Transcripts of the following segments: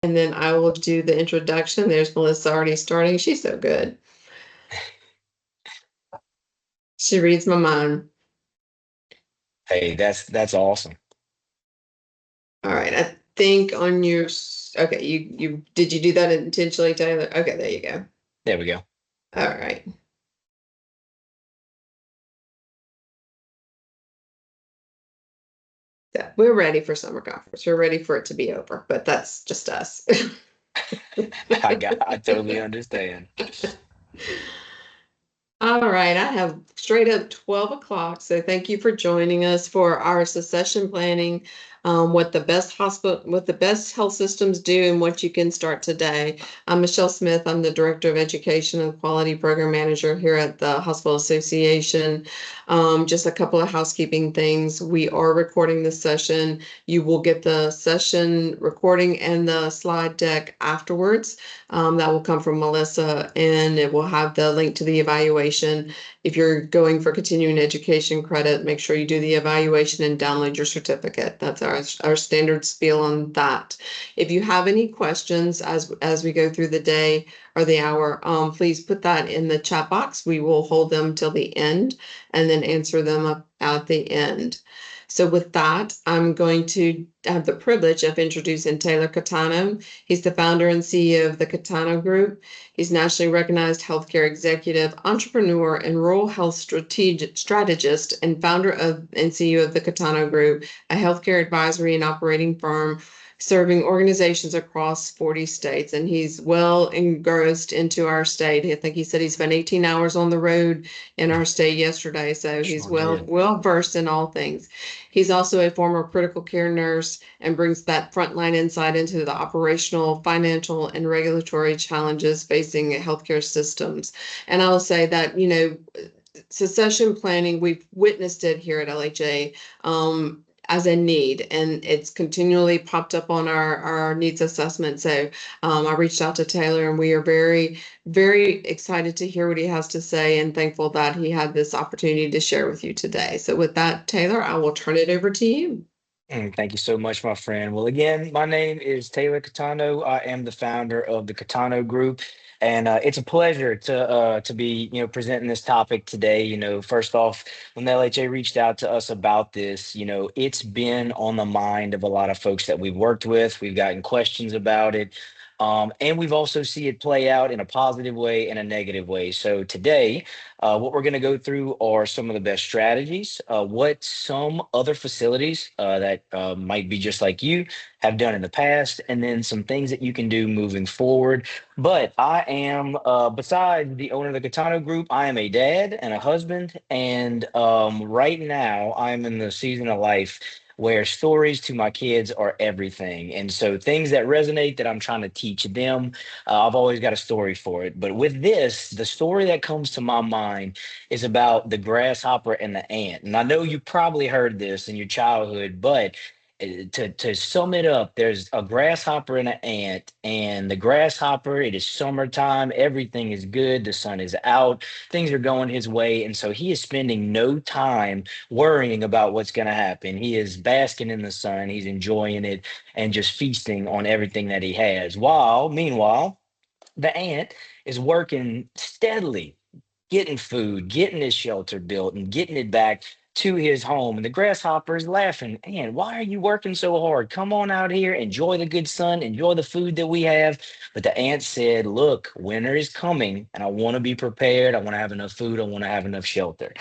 And then I will do the introduction. There's Melissa already starting. She's so good. She reads my mind. Hey, that's awesome. All right. I think on your okay, you did you do that intentionally, Taylor? Okay, there you go. There we go. All right. So we're ready for summer conference. We're ready for it to be over, but that's just us. I totally understand. All right, I have straight up 12 o'clock. So thank you for joining us for our succession planning, what the best health systems do and what you can start today. I'm Michelle Smith. I'm the Director of Education and Quality Program Manager here at the Hospital Association. Just a couple of housekeeping things. We are recording this session. You will get the session recording and the slide deck afterwards. That will come from Melissa, and it will have the link to the evaluation. If you're going for continuing education credit, make sure you do the evaluation and download your certificate. That's our standard spiel on that. If you have any questions as we go through the day or the hour, please put that in the chat box. We will hold them till the end and then answer them up at the end. So with that, I'm going to have the privilege of introducing Taylor Catano. He's the founder and CEO of the Catano Group. He's nationally recognized healthcare executive, entrepreneur, and rural health strategist, and founder of and CEO of the Catano Group, a healthcare advisory and operating firm serving organizations across 40 states. And he's well engrossed into our state. I think he said he spent 18 hours on the road in our state yesterday. So he's Sure did. well versed in all things. He's also a former critical care nurse and brings that frontline insight into the operational, financial, and regulatory challenges facing healthcare systems. And I'll say that, succession planning, we've witnessed it here at LHA. As a need, and it's continually popped up on our needs assessment. So I reached out to Taylor, and we are very excited to hear what he has to say and thankful that he had this opportunity to share with you today. So with that, Taylor, I will turn it over to you. Thank you so much, my friend. Well, again, my name is Taylor Catano. I am the founder of the Catano Group, and it's a pleasure to be presenting this topic today. First off, when the LHA reached out to us about this, it's been on the mind of a lot of folks that we've worked with. We've gotten questions about it. And we've also see it play out in a positive way and a negative way. So today, what we're going to go through are some of the best strategies, what some other facilities that might be just like you have done in the past, and then some things that you can do moving forward. But I am, besides the owner of the Catano Group, I am a dad and a husband. And right now, I'm in the season of life where stories to my kids are everything. And so things that resonate that I'm trying to teach them, I've always got a story for it. But with this, the story that comes to my mind is about the grasshopper and the ant. And I know you probably heard this in your childhood, but to sum it up, there's a grasshopper and an ant, and the grasshopper, it is summertime, everything is good, the sun is out, things are going his way, and so he is spending no time worrying about what's going to happen. He is basking in the sun, he's enjoying it, and just feasting on everything that he has. While, meanwhile, the ant is working steadily, getting food, getting his shelter built, and getting it back to his home. And the grasshopper is laughing. And why are you working so hard? Come on out here, enjoy the good sun, enjoy the food that we have. But the ant said, look, winter is coming, and I want to be prepared. I want to have enough food. I want to have enough shelter.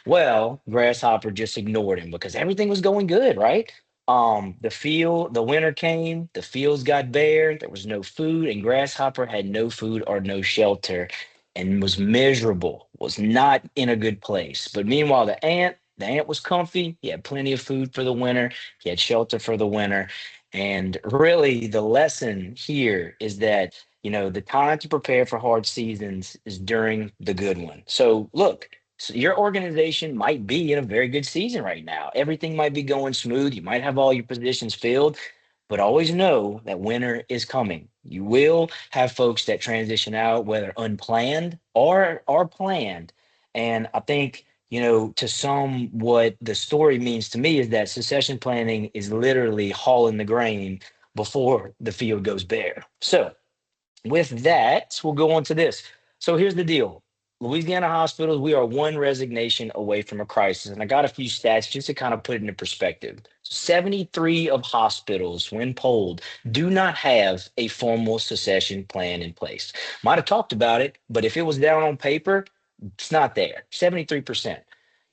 Well, grasshopper just ignored him because everything was going good, right? The winter came, the fields got bare, there was no food, and grasshopper had no food or no shelter and was miserable, was not in a good place. But meanwhile, the ant was comfy. He had plenty of food for the winter. He had shelter for the winter. And really, the lesson here is that, the time to prepare for hard seasons is during the good one. So look, so your organization might be in a very good season right now. Everything might be going smooth. You might have all your positions filled, but always know that winter is coming. You will have folks that transition out, whether unplanned or planned. And I think, to some, what the story means to me is that succession planning is literally hauling the grain before the field goes bare. So with that, we'll go on to this. So here's the deal. Louisiana hospitals, we are one resignation away from a crisis. And I got a few stats just to kind of put it into perspective. 73 of hospitals, when polled, do not have a formal succession plan in place. Might have talked about it, but if it was down on paper, it's not there. 73%.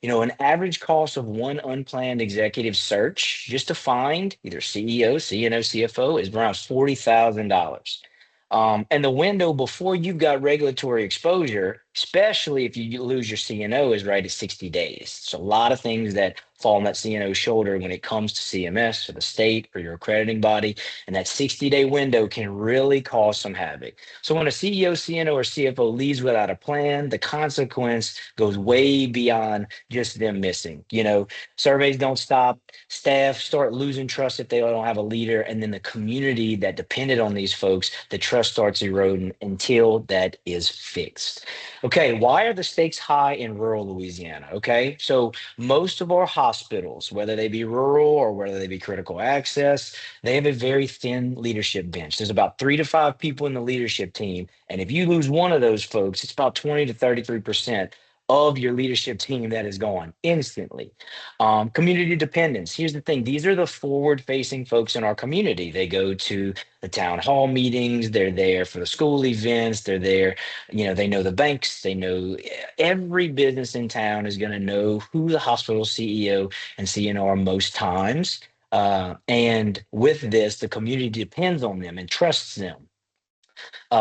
An average cost of one unplanned executive search just to find either CEO, CNO, CFO is around $40,000. And the window before you've got regulatory exposure, especially if you lose your CNO, is right at 60 days. So a lot of things that fall on that CNO shoulder when it comes to CMS or the state or your accrediting body. And that 60-day window can really cause some havoc. So when a CEO, CNO, or CFO leaves without a plan, the consequence goes way beyond just them missing. Surveys don't stop. Staff start losing trust if they don't have a leader. And then the community that depended on these folks, the trust starts eroding until that is fixed. Okay, why are the stakes high in rural Louisiana? Okay, so most of our hospitals, whether they be rural or whether they be critical access, they have a very thin leadership bench. There's about 3 to 5 people in the leadership team. And if you lose one of those folks, it's about 20 to 33% of your leadership team that is gone instantly. Community dependence. Here's the thing. These are the forward-facing folks in our community. They go to the town hall meetings. They're there for the school events. They're there. They know the banks. They know every business in town is going to know who the hospital CEO and CNO are most times. And with this, the community depends on them and trusts them.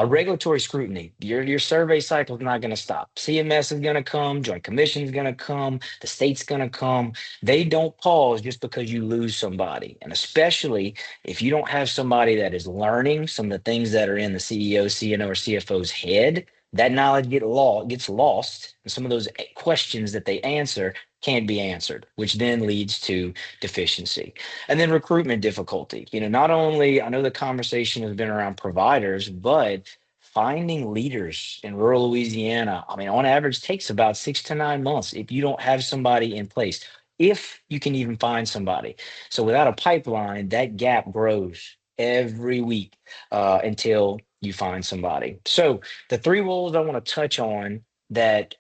Regulatory scrutiny. Your survey cycle is not going to stop. CMS is going to come. Joint Commission is going to come. The state's going to come. They don't pause just because you lose somebody. And especially if you don't have somebody that is learning some of the things that are in the CEO, CNO, or CFO's head, that knowledge gets lost. And some of those questions that they answer can't be answered, which then leads to deficiency. And then recruitment difficulty. Not only I know the conversation has been around providers, but finding leaders in rural Louisiana, I mean, on average, takes about 6 to 9 months if you don't have somebody in place, if you can even find somebody. So without a pipeline, that gap grows every week until you find somebody. So the three roles I want to touch on that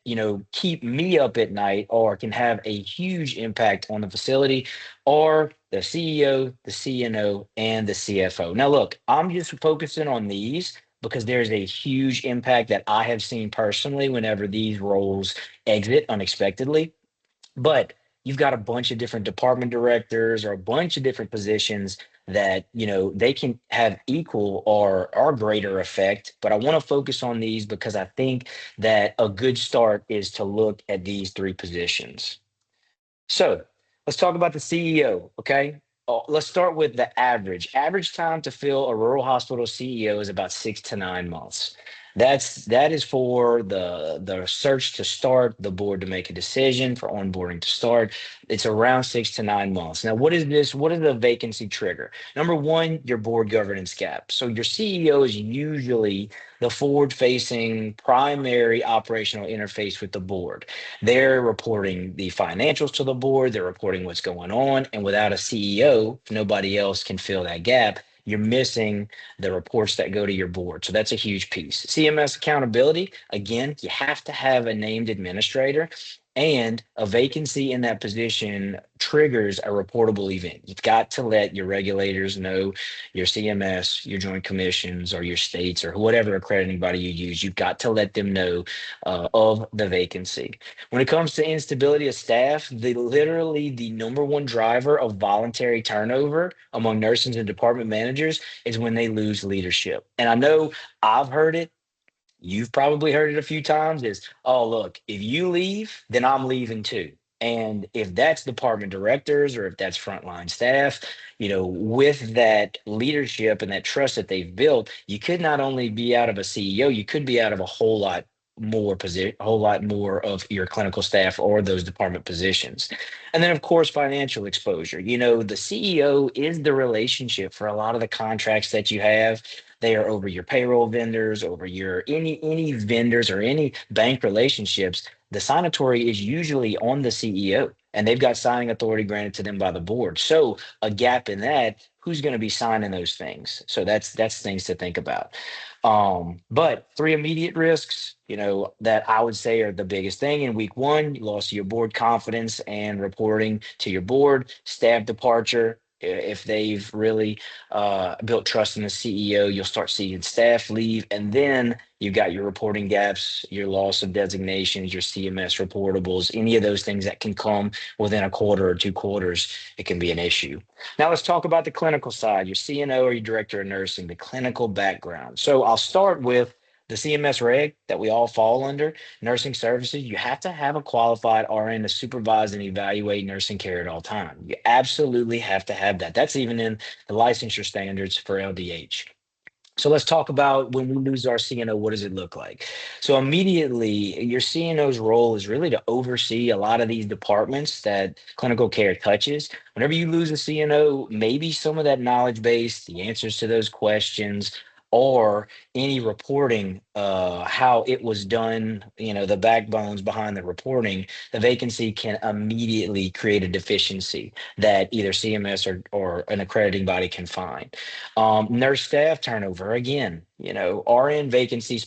keep me up at night or can have a huge impact on the facility are the CEO, the CNO, and the CFO. Now, look, I'm just focusing on these because there's a huge impact that I have seen personally whenever these roles exit unexpectedly. But you've got a bunch of different department directors or a bunch of different positions that they can have equal or greater effect. But I want to focus on these because I think that a good start is to look at these three positions. So let's talk about the CEO. Okay. Let's start with the average. Average time to fill a rural hospital CEO is about 6 to 9 months. That is for the search to start, the board to make a decision, for onboarding to start. It's around 6 to 9 months. Now, what is this? What is the vacancy trigger? Number one, your board governance gap. So your CEO is usually the forward-facing primary operational interface with the board. They're reporting the financials to the board, they're reporting what's going on. And without a CEO, nobody else can fill that gap. You're missing the reports that go to your board. So that's a huge piece. CMS accountability, again, you have to have a named administrator, and a vacancy in that position triggers a reportable event. You've got to let your regulators know, your CMS, your joint commissions, or your states, or whatever accrediting body you use. You've got to let them know of the vacancy. When it comes to instability of staff, literally the number one driver of voluntary turnover among nurses and department managers is when they lose leadership. And I know I've heard it. You've probably heard it a few times is, oh, look, if you leave, then I'm leaving too. And if that's department directors or if that's frontline staff, with that leadership and that trust that they've built, you could not only be out of a CEO, you could be out of a whole lot more of your clinical staff or those department positions. And then of course, financial exposure. The CEO is the relationship for a lot of the contracts that you have. They are over your payroll vendors, over your any vendors or any bank relationships. The signatory is usually on the CEO. and they've got signing authority granted to them by the board. So a gap in that, who's going to be signing those things? So that's things to think about. But three immediate risks, that I would say are the biggest thing in week one: you lost your board confidence and reporting to your board, staff departure. If they've really built trust in the CEO, you'll start seeing staff leave. And then you've got your reporting gaps, your loss of designations, your CMS reportables, any of those things that can come within a quarter or 2 quarters, it can be an issue. Now let's talk about the clinical side, your CNO or your director of nursing, the clinical background. So I'll start with the CMS reg that we all fall under, nursing services. You have to have a qualified RN to supervise and evaluate nursing care at all times. You absolutely have to have that. That's even in the licensure standards for LDH. So let's talk about when we lose our CNO, what does it look like? So immediately, your CNO's role is really to oversee a lot of these departments that clinical care touches. Whenever you lose a CNO, maybe some of that knowledge base, the answers to those questions, or any reporting, how it was done, the backbones behind the reporting, the vacancy can immediately create a deficiency that either CMS or an accrediting body can find. Nurse staff turnover again. RN vacancy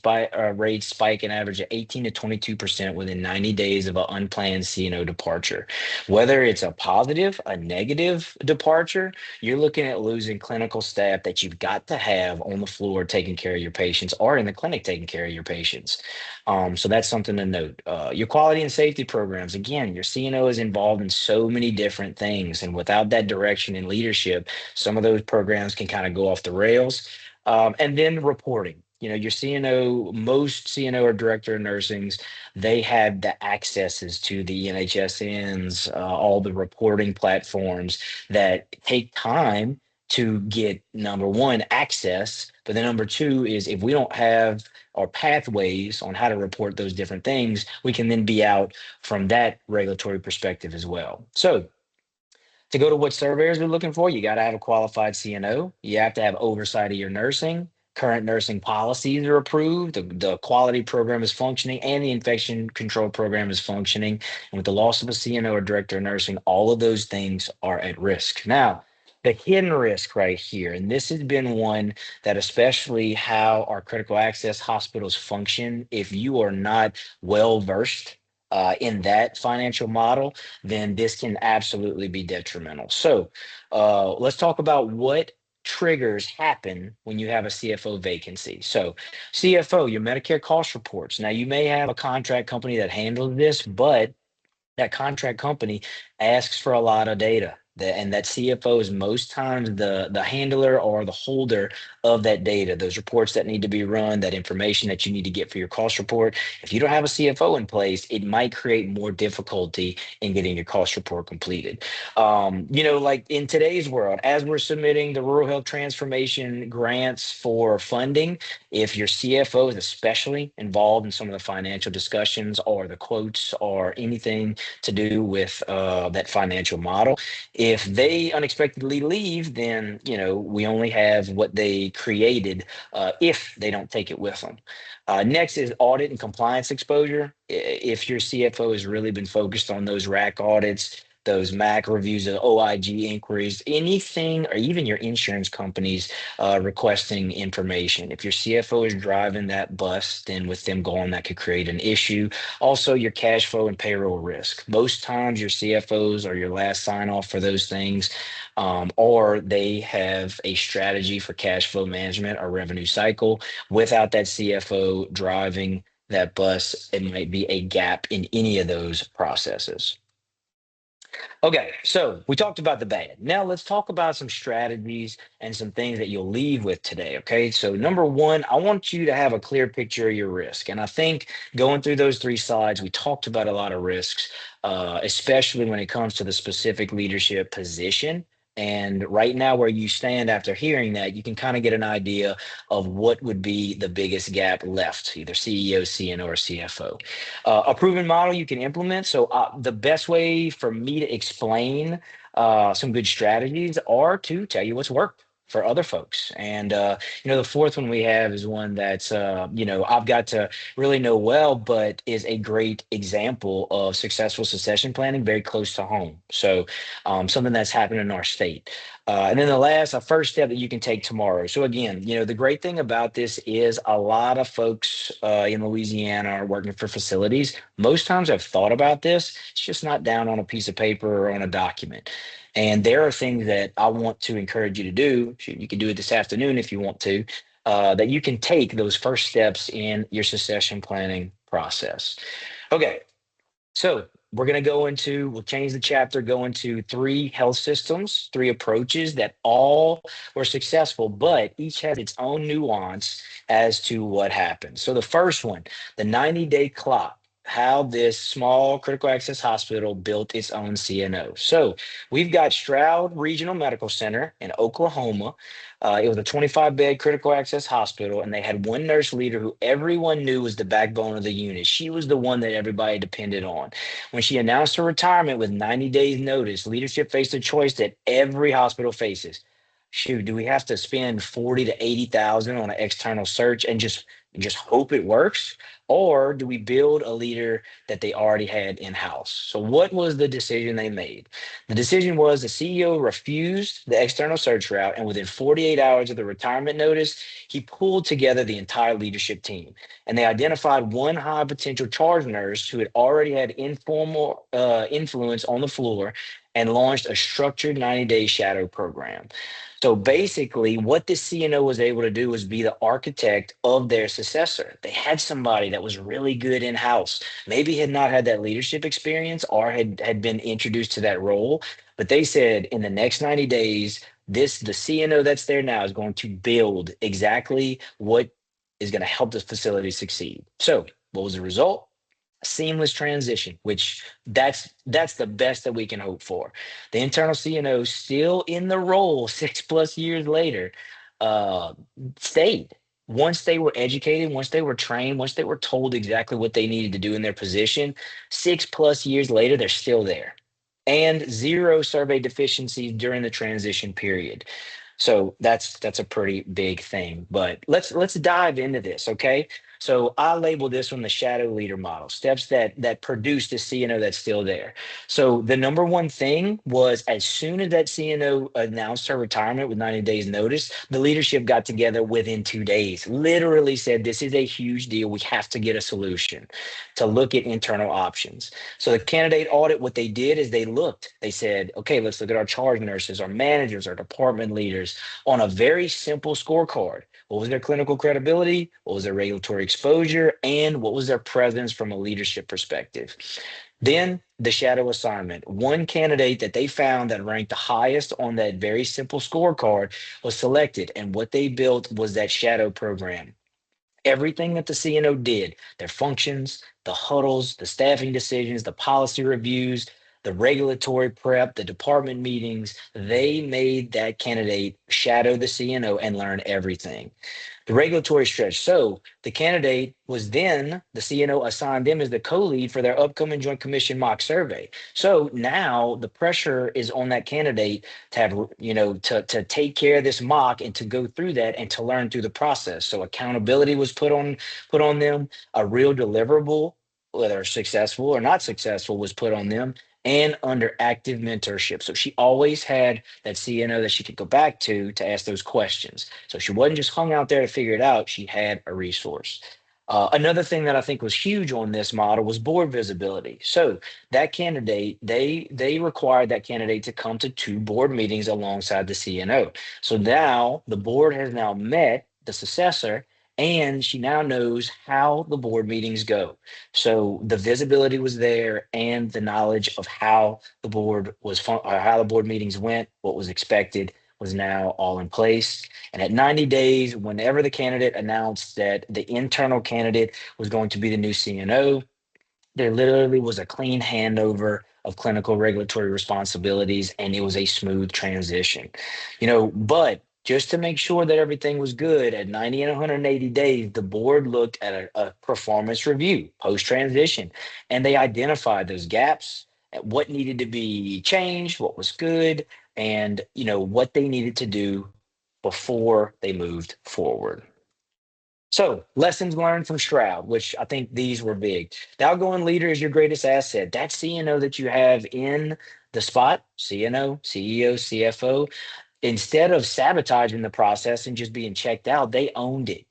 rates spike an average of 18 to 22% within 90 days of an unplanned CNO departure. Whether it's a positive, a negative departure, you're looking at losing clinical staff that you've got to have on the floor taking care of your patients or in the clinic taking care of your patients. So that's something to note. Your quality and safety programs, again, your CNO is involved in so many different things. And without that direction and leadership, some of those programs can kind of go off the rails. And then reporting. Your CNO, most CNO or director of nursings, they have the accesses to the NHSNs, all the reporting platforms that take time to get, number one, access. But then number two is, if we don't have our pathways on how to report those different things, we can then be out from that regulatory perspective as well. So to go to what surveyors are looking for, you got to have a qualified CNO. You have to have oversight of your nursing. Current nursing policies are approved. The quality program is functioning, and the infection control program is functioning. And with the loss of a CNO or director of nursing, all of those things are at risk. Now, the hidden risk right here, and this has been one that, especially how our critical access hospitals function, if you are not well versed in that financial model, then this can absolutely be detrimental. So let's talk about what triggers happen when you have a CFO vacancy. So CFO, your Medicare cost reports. Now you may have a contract company that handles this, but that contract company asks for a lot of data. And that CFO is most times the handler or the holder of that data, those reports that need to be run, that information that you need to get for your cost report. If you don't have a CFO in place, it might create more difficulty in getting your cost report completed. Like in today's world, as we're submitting the rural health transformation grants for funding, if your CFO is especially involved in some of the financial discussions or the quotes or anything to do with that financial model, if they unexpectedly leave, then we only have what they created if they don't take it with them. Next is audit and compliance exposure. If your CFO has really been focused on those RAC audits, those MAC reviews, the OIG inquiries, anything, or even your insurance companies requesting information. If your CFO is driving that bus, then with them gone, that could create an issue. Also, your cash flow and payroll risk. Most times, your CFOs are your last sign off for those things, or they have a strategy for cash flow management or revenue cycle. Without that CFO driving that bus, it might be a gap in any of those processes. Okay, so we talked about the bad. Now let's talk about some strategies and some things that you'll leave with today. Okay, so number one, I want you to have a clear picture of your risk. And I think going through those three slides, we talked about a lot of risks, especially when it comes to the specific leadership position. And right now, where you stand after hearing that, you can kind of get an idea of what would be the biggest gap left, either CEO, CNO, or CFO. A proven model you can implement. So the best way for me to explain some good strategies are to tell you what's worked. for other folks. And the fourth one we have is one that's I've got to really know well, but is a great example of successful succession planning very close to home. So something that's happened in our state. And then the last, a first step that you can take tomorrow. So again, the great thing about this is a lot of folks in Louisiana are working for facilities. Most times I've thought about this. It's just not down on a piece of paper or on a document. And there are things that I want to encourage you to do. You can do it this afternoon if you want to, that you can take those first steps in your succession planning process. Okay, so we'll change the chapter, go into three health systems, three approaches that all were successful, but each has its own nuance as to what happened. So the first one, the 90-day clock, how this small critical access hospital built its own CNO. So we've got Stroud Regional Medical Center in Oklahoma. It was a 25-bed critical access hospital, and they had one nurse leader who everyone knew was the backbone of the unit. She was the one that everybody depended on. When she announced her retirement with 90 days notice, leadership faced a choice that every hospital faces. Shoot, do we have to spend 40 to 80,000 on an external search and just hope it works? Or do we build a leader that they already had in-house? So what was the decision they made? The decision was the CEO refused the external search route, and within 48 hours of the retirement notice, he pulled together the entire leadership team. And they identified one high potential charge nurse who had already had informal influence on the floor and launched a structured 90-day shadow program. So basically, what this CNO was able to do was be the architect of their successor. They had somebody that was really good in house, maybe had not had that leadership experience or had been introduced to that role. But they said in the next 90 days, the CNO that's there now is going to build exactly what is going to help the facility succeed. So what was the result? Seamless transition, which that's the best that we can hope for. The internal CNO still in the role 6+ years later, uh, stayed. Once they were educated, once they were trained, once they were told exactly what they needed to do in their position, 6+ years later, they're still there. And zero survey deficiencies during the transition period. So that's a pretty big thing. But let's dive into this, okay? So I label this one the shadow leader model, steps that produce the CNO that's still there. So the number one thing was as soon as that CNO announced her retirement with 90 days notice, the leadership got together within 2 days, literally said, this is a huge deal. We have to get a solution to look at internal options. So the candidate audit, what they did is they said, okay, let's look at our charge nurses, our managers, our department leaders on a very simple scorecard. What was their clinical credibility? What was their regulatory exposure? And what was their presence from a leadership perspective? Then the shadow assignment. One candidate that they found that ranked the highest on that very simple scorecard was selected. And what they built was that shadow program. Everything that the CNO did, their functions, the huddles, the staffing decisions, the policy reviews, the regulatory prep, the department meetings, they made that candidate shadow the CNO and learn everything. The regulatory stretch. So the candidate was then, the CNO assigned them as the co-lead for their upcoming Joint Commission mock survey. So now the pressure is on that candidate to have, to take care of this mock and to go through that and to learn through the process. So accountability was put on them, a real deliverable, whether successful or not successful, was put on them and under active mentorship. So she always had that CNO that she could go back to ask those questions. So she wasn't just hung out there to figure it out. She had a resource. Another thing that I think was huge on this model was board visibility. So that candidate, they required that candidate to come to 2 board meetings alongside the CNO. So now the board has now met the successor, and she now knows how the board meetings go. So the visibility was there, and the knowledge of how the board how the board meetings went, what was expected, was now all in place. And at 90 days, whenever the candidate announced that the internal candidate was going to be the new CNO, there literally was a clean handover of clinical regulatory responsibilities, and it was a smooth transition. But just to make sure that everything was good at 90 and 180 days, the board looked at a performance review post transition, and they identified those gaps, at what needed to be changed, what was good, and what they needed to do before they moved forward. So, lessons learned from Stroud, which I think these were big. The outgoing leader is your greatest asset. That CNO that you have in the spot, CNO, CEO, CFO, instead of sabotaging the process and just being checked out, they owned it.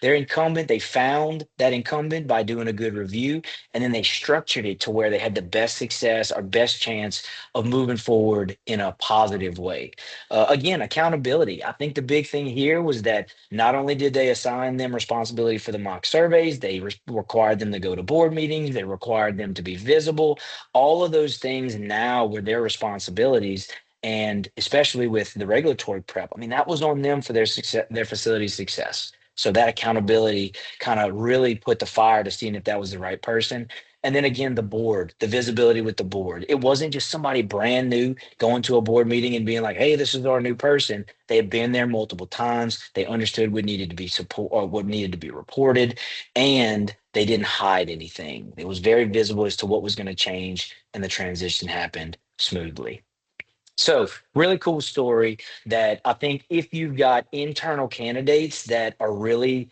Their incumbent, they found that incumbent by doing a good review, and then they structured it to where they had the best success or best chance of moving forward in a positive way. Again, accountability. I think the big thing here was that not only did they assign them responsibility for the mock surveys, they required them to go to board meetings, they required them to be visible. All of those things now were their responsibilities, and especially with the regulatory prep, I mean, that was on them for their success, their facility's success. So that accountability kind of really put the fire to seeing if that was the right person. And then again, the board, the visibility with the board. It wasn't just somebody brand new going to a board meeting and being like, "Hey, this is our new person." They had been there multiple times. They understood what needed to be support or what needed to be reported, and they didn't hide anything. It was very visible as to what was going to change, and the transition happened smoothly. So, really cool story that I think if you've got internal candidates that are really,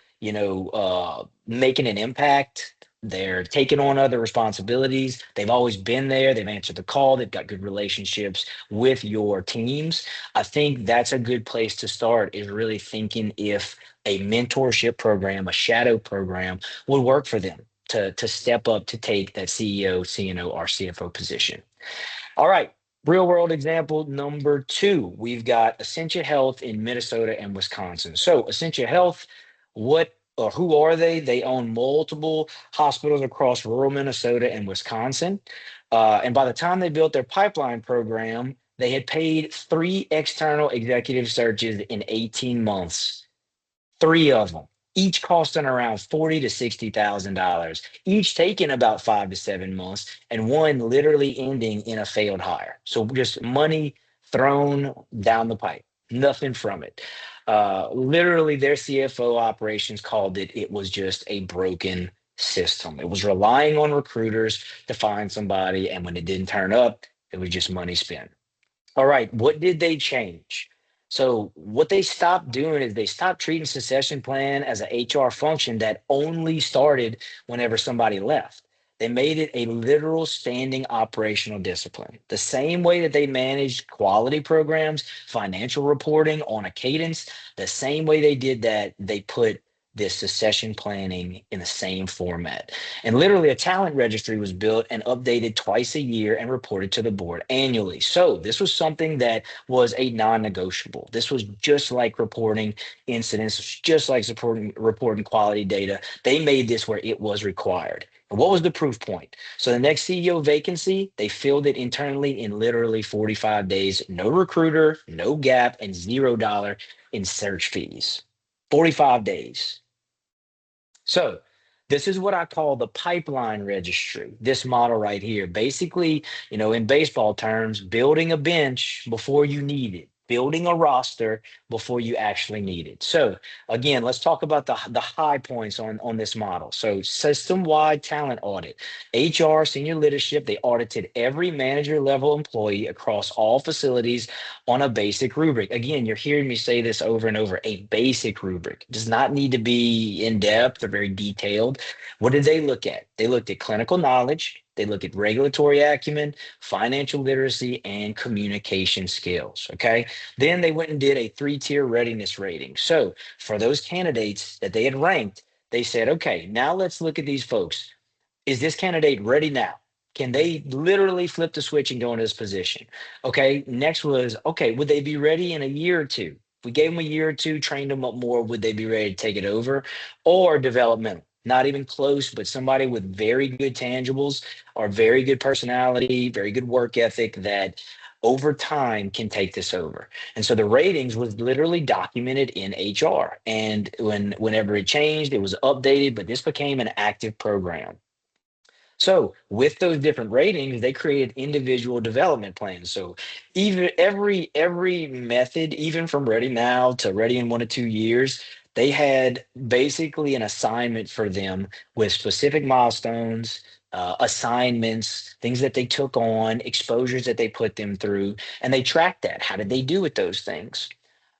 making an impact, they're taking on other responsibilities, they've always been there, they've answered the call, they've got good relationships with your teams. I think that's a good place to start, is really thinking if a mentorship program, a shadow program would work for them to step up to take that CEO, CNO, or CFO position. All right. Real world example number two, we've got Essentia Health in Minnesota and Wisconsin. So, Essentia Health, what or who are they? They own multiple hospitals across rural Minnesota and Wisconsin. And by the time they built their pipeline program, they had paid three external executive searches in 18 months, three of them, each costing around $40,000 to $60,000, each taking about 5 to 7 months, and one literally ending in a failed hire. So just money thrown down the pipe, nothing from it. Literally, their CFO operations called it was just a broken system. It was relying on recruiters to find somebody, and when it didn't turn up, it was just money spent. All right, what did they change? So what they stopped doing is they stopped treating succession plan as an HR function that only started whenever somebody left. They made it a literal standing operational discipline. The same way that they managed quality programs, financial reporting on a cadence, the same way they did that, they put this succession planning in the same format. And literally, a talent registry was built and updated twice a year and reported to the board annually. So, this was something that was a non negotiable. This was just like reporting incidents, just like reporting quality data. They made this where it was required. And what was the proof point? So, the next CEO vacancy, they filled it internally in literally 45 days. No recruiter, no gap, and $0 in search fees. 45 days. So this is what I call the pipeline registry, this model right here. Basically, in baseball terms, building a bench before you need it, building a roster before you actually need it. So again, let's talk about the high points on this model. So system-wide talent audit, HR, senior leadership, they audited every manager level employee across all facilities on a basic rubric. Again, you're hearing me say this over and over, a basic rubric. It does not need to be in depth or very detailed. What did they look at? They looked at clinical knowledge, they looked at regulatory acumen, financial literacy, and communication skills. Okay. Then they went and did a three-tier readiness rating. So for those candidates that they had ranked, they said, okay, now let's look at these folks. Is this candidate ready now? Can they literally flip the switch and go into this position? Okay. Next was, okay, would they be ready in a year or two? If we gave them a year or two, trained them up more, would they be ready to take it over? Or developmental? Not even close, but somebody with very good tangibles or very good personality, very good work ethic that over time can take this over. And so the ratings was literally documented in HR. And whenever it changed, it was updated, but this became an active program. So with those different ratings, they created individual development plans. So even every method, even from Ready Now to Ready in 1 to 2 years, they had basically an assignment for them with specific milestones, assignments, things that they took on, exposures that they put them through, and they tracked that. How did they do with those things?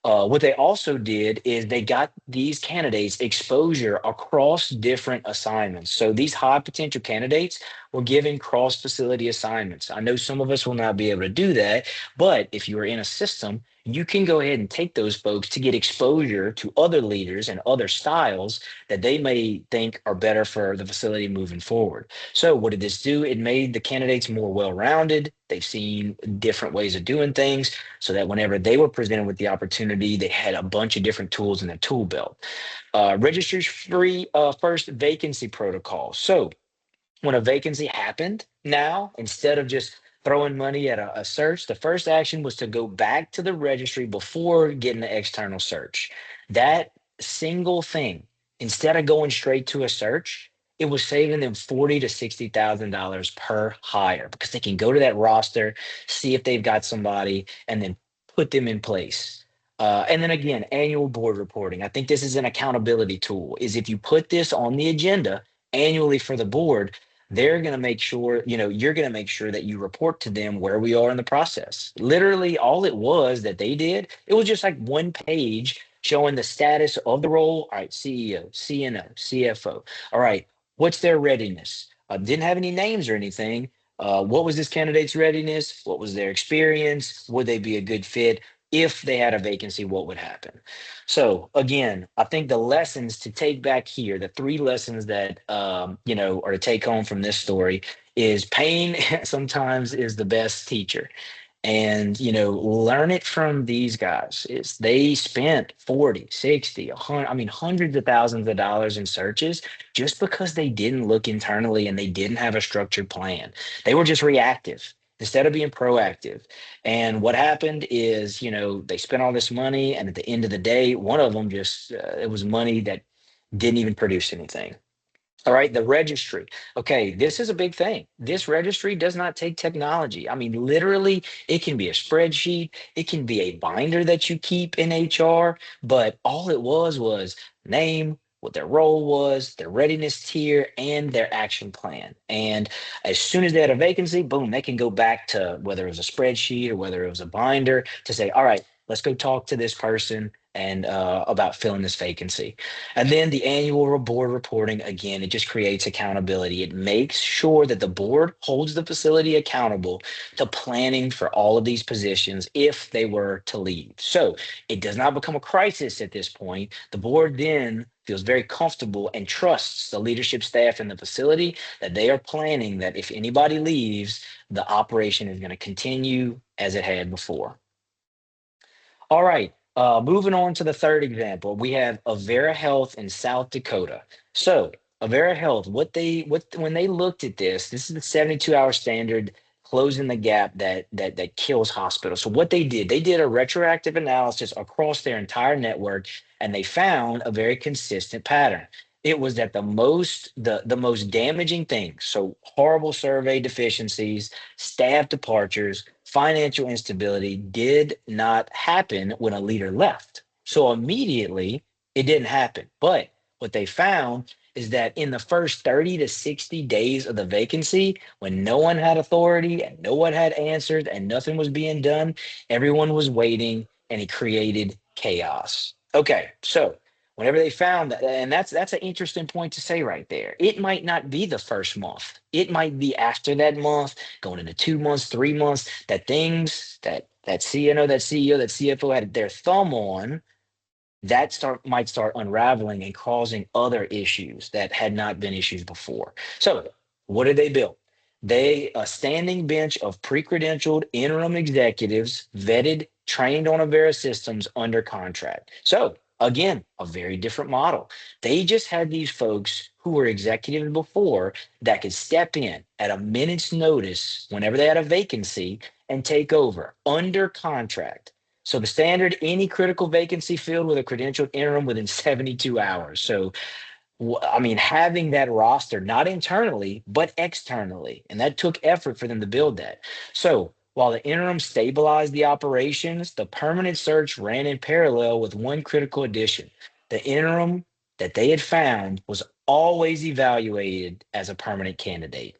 What they also did is they got these candidates exposure across different assignments. So these high potential candidates were given cross facility assignments. I know some of us will not be able to do that, but if you are in a system, you can go ahead and take those folks to get exposure to other leaders and other styles that they may think are better for the facility moving forward. So, what did this do? It made the candidates more well rounded. They've seen different ways of doing things so that whenever they were presented with the opportunity, they had a bunch of different tools in their tool belt. Registry free first vacancy protocol. So, when a vacancy happened now, instead of just throwing money at a search, the first action was to go back to the registry before getting the external search. That single thing, instead of going straight to a search, it was saving them forty to $60,000 per hire because they can go to that roster, see if they've got somebody, and then put them in place. And then again, annual board reporting. I think this is an accountability tool. Is if you put this on the agenda annually for the board, they're going to make sure, you're going to make sure that you report to them where we are in the process. Literally, all it was that they did, it was just like one page showing the status of the role. All right, CEO, CNO, CFO. All right, what's their readiness? Didn't have any names or anything. What was this candidate's readiness? What was their experience? Would they be a good fit? If they had a vacancy, what would happen? So again, I think the lessons to take back here, the three lessons that are to take home from this story is pain sometimes is the best teacher. And learn it from these guys. Is they spent 40, 60, 100, I mean hundreds of thousands of dollars in searches just because they didn't look internally and they didn't have a structured plan. They were just reactive instead of being proactive. And what happened is, they spent all this money, and at the end of the day, one of them just it was money that didn't even produce anything. All right, the registry. Okay, this is a big thing. This registry does not take technology. I mean, literally, it can be a spreadsheet, it can be a binder that you keep in HR, but all it was name, what their role was, their readiness tier, and their action plan. And as soon as they had a vacancy, boom, they can go back to whether it was a spreadsheet or whether it was a binder to say, all right, let's go talk to this person and about filling this vacancy. And then the annual board reporting, again, it just creates accountability. It makes sure that the board holds the facility accountable to planning for all of these positions if they were to leave. So it does not become a crisis at this point. The board then feels very comfortable and trusts the leadership staff in the facility that they are planning that if anybody leaves, the operation is going to continue as it had before. All right. Moving on to the third example, we have Avera Health in South Dakota. So Avera Health, when they looked at this is the 72-hour standard closing the gap that kills hospitals. So what they did a retroactive analysis across their entire network, and they found a very consistent pattern. It was that the most damaging things, so horrible survey deficiencies, staff departures, financial instability did not happen when a leader left. So immediately it didn't happen. But what they found is that in the first 30 to 60 days of the vacancy, when no one had authority and no one had answers and nothing was being done, everyone was waiting, and it created chaos. Okay, so whenever they found that, and that's an interesting point to say right there. It might not be the first month. It might be after that month, going into 2 months, 3 months, that things that CNO, that CEO, that CFO had their thumb on, that might start unraveling and causing other issues that had not been issues before. So what did they build? A standing bench of pre-credentialed interim executives, vetted, trained on Avera systems under contract. So again, a very different model. They just had these folks who were executives before that could step in at a minute's notice whenever they had a vacancy and take over under contract. So the standard, any critical vacancy filled with a credentialed interim within 72 hours. So, I mean, having that roster, not internally, but externally, and that took effort for them to build that. So while the interim stabilized the operations, the permanent search ran in parallel with one critical addition. The interim that they had found was always evaluated as a permanent candidate.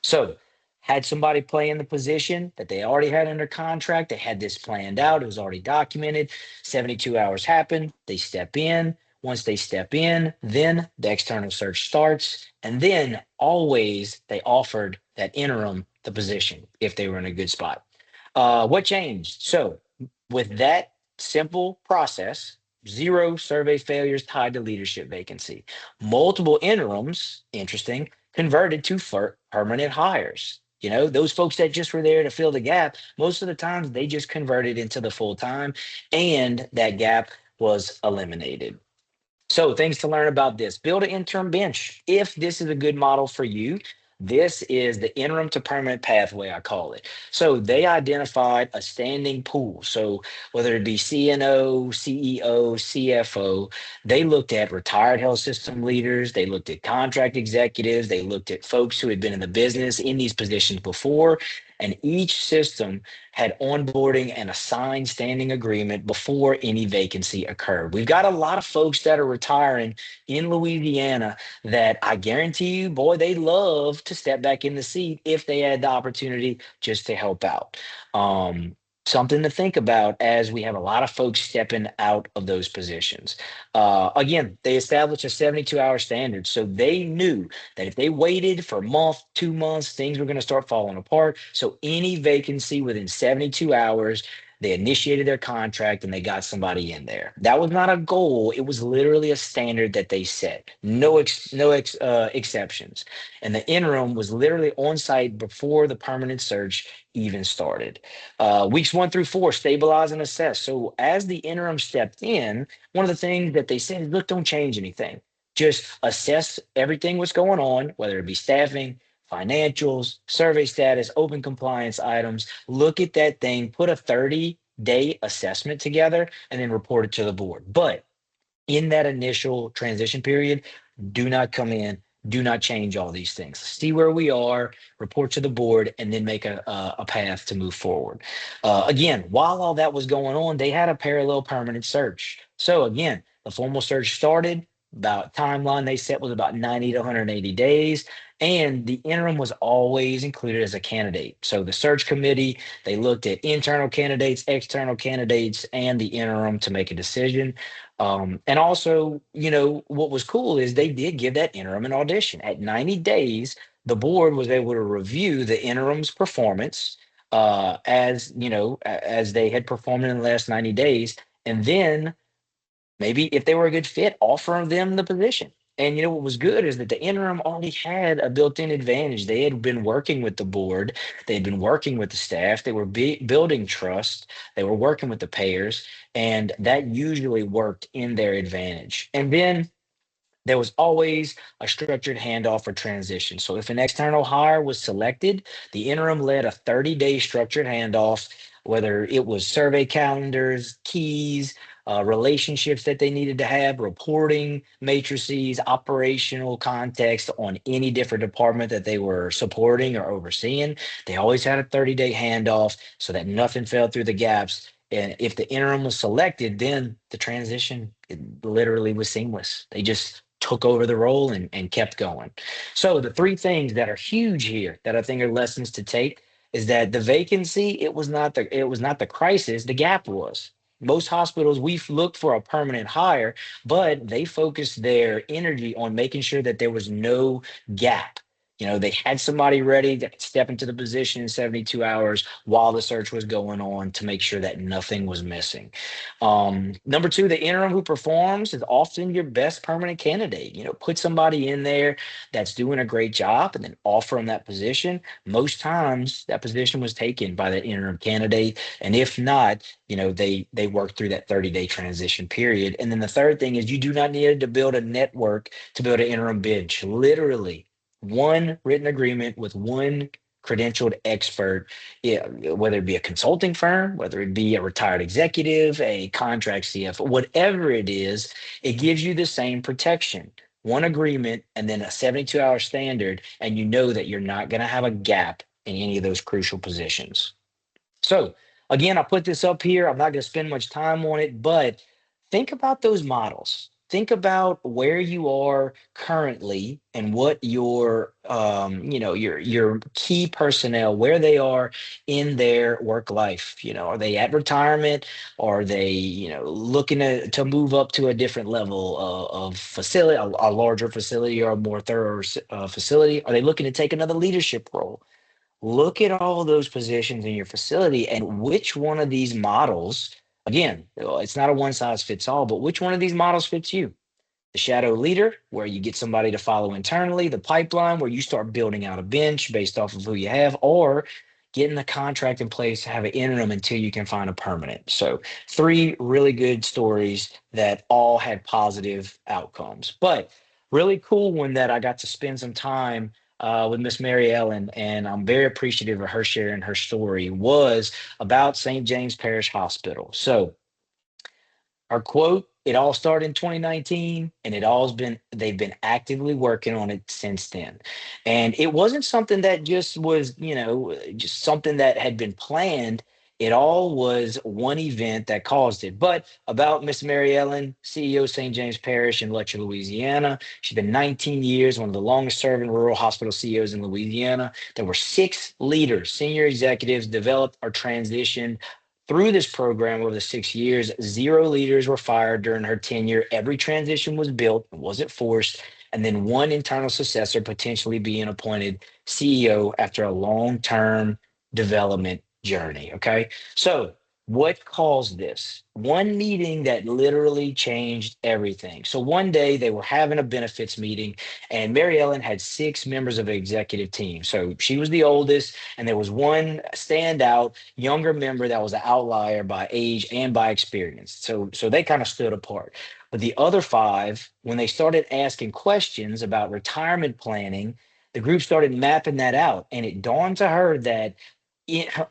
So had somebody play in the position that they already had under contract. They had this planned out. It was already documented. 72 hours happen. They step in. Once they step in, then the external search starts. And then always they offered that interim the position if they were in a good spot. What changed? So, with that simple process, zero survey failures tied to leadership vacancy, multiple interims, interesting, converted to permanent hires. You know, those folks that just were there to fill the gap, most of the times they just converted into the full time, and that gap was eliminated. So, things to learn about this: build an interim bench. If this is a good model for you, this is the interim to permanent pathway, I call it. So, they identified a standing pool. So, whether it be CNO, CEO, CFO, they looked at retired health system leaders, they looked at contract executives, they looked at folks who had been in the business in these positions before. And each system had onboarding and a signed standing agreement before any vacancy occurred. We've got a lot of folks that are retiring in Louisiana that I guarantee you, boy, they love to step back in the seat if they had the opportunity just to help out. Something to think about as we have a lot of folks stepping out of those positions. Again, they established a 72-hour standard. So they knew that if they waited for a month, 2 months, things were going to start falling apart. So any vacancy within 72 hours, they initiated their contract and they got somebody in there. That was not a goal. It was literally a standard that they set. No exceptions. And the interim was literally on site before the permanent search even started. Weeks 1 through 4, stabilize and assess. So as the interim stepped in, one of the things that they said is, look, don't change anything. Just assess everything what's going on, whether it be staffing, financials, survey status, open compliance items. Look at that thing, put a 30-day assessment together, and then report it to the board. But in that initial transition period, do not come in, do not change all these things. See where we are, report to the board, and then make a path to move forward. Again, while all that was going on, they had a parallel permanent search. So again, the formal search started. About timeline they set was about 90 to 180 days, and the interim was always included as a candidate. So the search committee, they looked at internal candidates, external candidates, and the interim to make a decision. And also, you know, what was cool is they did give that interim an audition. At 90 days, the board was able to review the interim's performance, as you know, as they had performed in the last 90 days, and then maybe if they were a good fit, offer them the position. And you know what was good is that the interim already had a built-in advantage. They had been working with the board, they had been working with the staff, they were building trust, they were working with the payers, and that usually worked in their advantage. And then there was always a structured handoff or transition. So if an external hire was selected, the interim led a 30-day structured handoff, whether it was survey calendars, keys, relationships that they needed to have, reporting matrices, operational context on any different department that they were supporting or overseeing. They always had a 30-day handoff so that nothing fell through the gaps. And if the interim was selected, then the transition, it literally was seamless. They just took over the role and kept going. So the three things that are huge here that I think are lessons to take is that the vacancy, it was not the crisis, the gap was. Most hospitals, we've looked for a permanent hire, but they focused their energy on making sure that there was no gap. You know, they had somebody ready that could step into the position in 72 hours while the search was going on to make sure that nothing was missing. Number two, the interim who performs is often your best permanent candidate. You know, put somebody in there that's doing a great job and then offer them that position. Most times that position was taken by that interim candidate. And if not, you know, they work through that 30-day transition period. And then the third thing is you do not need to build a network to build an interim bench. Literally, one written agreement with one credentialed expert, yeah, whether it be a consulting firm, whether it be a retired executive, a contract CFO, whatever it is, it gives you the same protection. One agreement and then a 72-hour standard, and you know that you're not going to have a gap in any of those crucial positions. So, again, I put this up here. I'm not going to spend much time on it, but think about those models. think about where you are currently and what your your key personnel, where they are in their work life. Are they at retirement? Are they looking to move up to a different level of facility, a larger facility or a more thorough facility? Are they looking to take another leadership role? Look at all those positions in your facility and which one of these models, again, it's not a one size fits all, but which one of these models fits you? The shadow leader, where you get somebody to follow internally, the pipeline, where you start building out a bench based off of who you have, or getting the contract in place to have an interim until you can find a permanent. So, three really good stories that all had positive outcomes. But really cool one that I got to spend some time with Miss Mary Ellen, and I'm very appreciative of her sharing her story, was about St. James Parish Hospital. So, our quote, it all started in 2019 and they've been actively working on it since then. And it wasn't something that just was, just something that had been planned. It all was one event that caused it. But about Miss Mary Ellen, CEO St. James Parish in Letcher, Louisiana. She's been 19 years, one of the longest serving rural hospital CEOs in Louisiana. There were six leaders, senior executives developed or transitioned through this program over the 6 years. Zero leaders were fired during her tenure. Every transition was built, it wasn't forced. And then one internal successor potentially being appointed CEO after a long term development journey. Okay. So, what caused this? One meeting that literally changed everything. So, one day they were having a benefits meeting, and Mary Ellen had six members of the executive team. So, she was the oldest, and there was one standout younger member that was an outlier by age and by experience. So they kind of stood apart. But the other five, when they started asking questions about retirement planning, the group started mapping that out. And it dawned to her that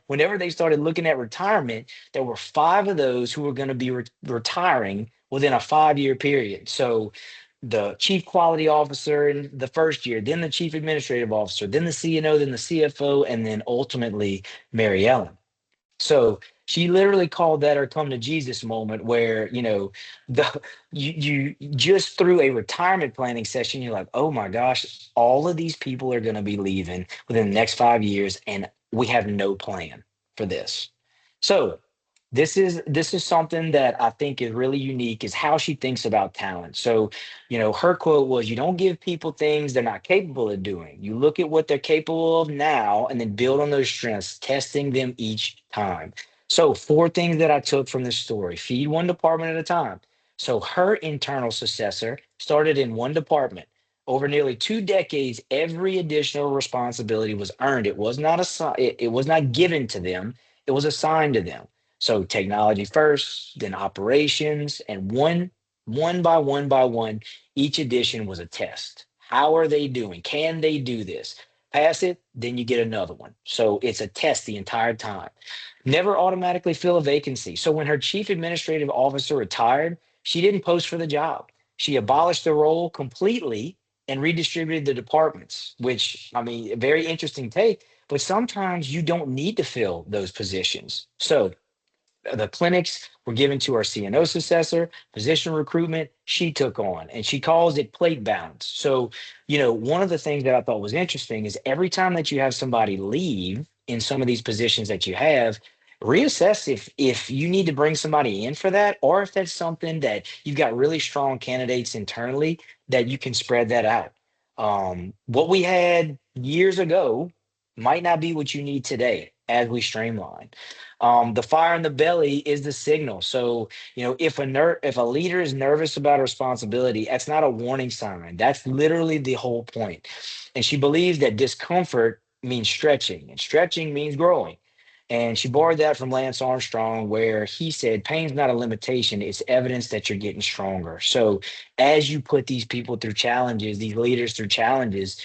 whenever they started looking at retirement, there were five of those who were going to be retiring within a 5 year period. So the chief quality officer in the first year, then the chief administrative officer, then the CNO, then the CFO, and then ultimately Mary Ellen. So she literally called that her come to Jesus moment where, the you just through a retirement planning session, you're like, oh my gosh, all of these people are going to be leaving within the next 5 years, and we have no plan for this. So this is something that I think is really unique is how she thinks about talent. So, her quote was, you don't give people things they're not capable of doing. You look at what they're capable of now and then build on those strengths, testing them each time. So, four things that I took from this story: feed one department at a time. So, her internal successor started in one department. Over nearly 2 decades, every additional responsibility was earned. It was not it was not given to them. It was assigned to them. So technology first, then operations, and one by one, each edition was a test. How are they doing? Can they do this? Pass it, then you get another one. So it's a test the entire time. Never automatically fill a vacancy. So when her chief administrative officer retired, she didn't post for the job. She abolished the role completely and redistributed the departments, which, I mean, a very interesting take. But sometimes you don't need to fill those positions. So the clinics were given to our CNO successor, physician recruitment, she took on, and she calls it plate balance. So, one of the things that I thought was interesting is every time that you have somebody leave in some of these positions that you have, reassess if you need to bring somebody in for that, or if that's something that you've got really strong candidates internally that you can spread that out. What we had years ago might not be what you need today as we streamline. The fire in the belly is the signal. So, if a leader is nervous about a responsibility, that's not a warning sign. That's literally the whole point. And she believes that discomfort means stretching, and stretching means growing. And she borrowed that from Lance Armstrong, where he said, pain's not a limitation, it's evidence that you're getting stronger. So, as you put these people through challenges, these leaders through challenges,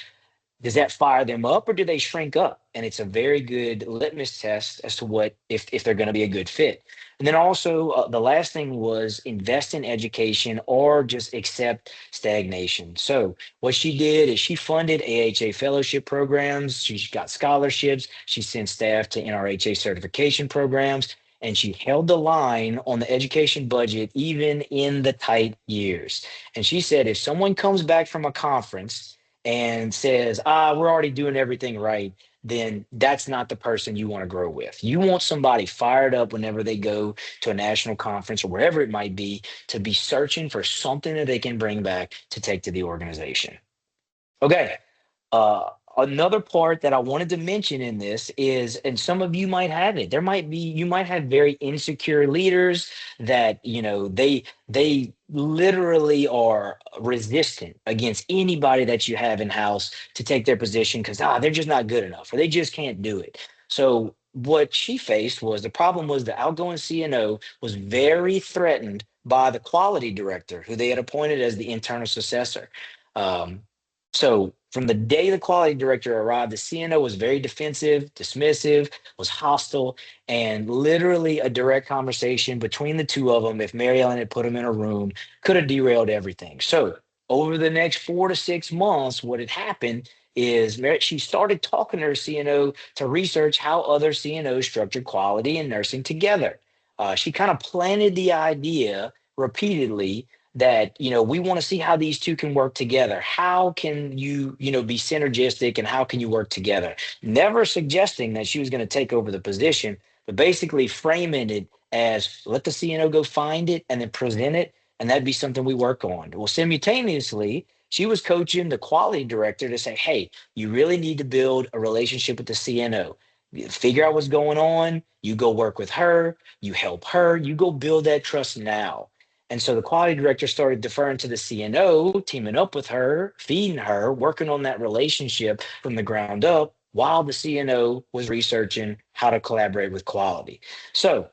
does that fire them up or do they shrink up? And it's a very good litmus test as to what if they're going to be a good fit. And then also the last thing was invest in education or just accept stagnation. So what she did is she funded AHA fellowship programs. She got scholarships. She sent staff to NRHA certification programs. and she held the line on the education budget even in the tight years. And she said, if someone comes back from a conference and says, we're already doing everything right, then that's not the person you want to grow with. You want somebody fired up whenever they go to a national conference or wherever it might be, to be searching for something that they can bring back to take to the organization. Okay. Another part that I wanted to mention in this is, and some of you might have it, you might have very insecure leaders that, they literally are resistant against anybody that you have in house to take their position because, they're just not good enough or they just can't do it. So what she faced was the problem was the outgoing CNO was very threatened by the quality director who they had appointed as the internal successor. Um, so from the day the quality director arrived, the CNO was very defensive, dismissive, was hostile, and literally a direct conversation between the two of them, if Mary Ellen had put them in a room, could have derailed everything. So over the next 4 to 6 months, what had happened is she started talking to her CNO to research how other CNOs structured quality and nursing together. She kind of planted the idea repeatedly that we want to see how these two can work together. How can you be synergistic, and how can you work together? Never suggesting that she was going to take over the position, but basically framing it as let the CNO go find it and then present it, and that'd be something we work on. Well, simultaneously, she was coaching the quality director to say, hey, you really need to build a relationship with the CNO. Figure out what's going on. You go work with her. You help her. You go build that trust now. And so the quality director started deferring to the CNO, teaming up with her, feeding her, working on that relationship from the ground up while the CNO was researching how to collaborate with quality. So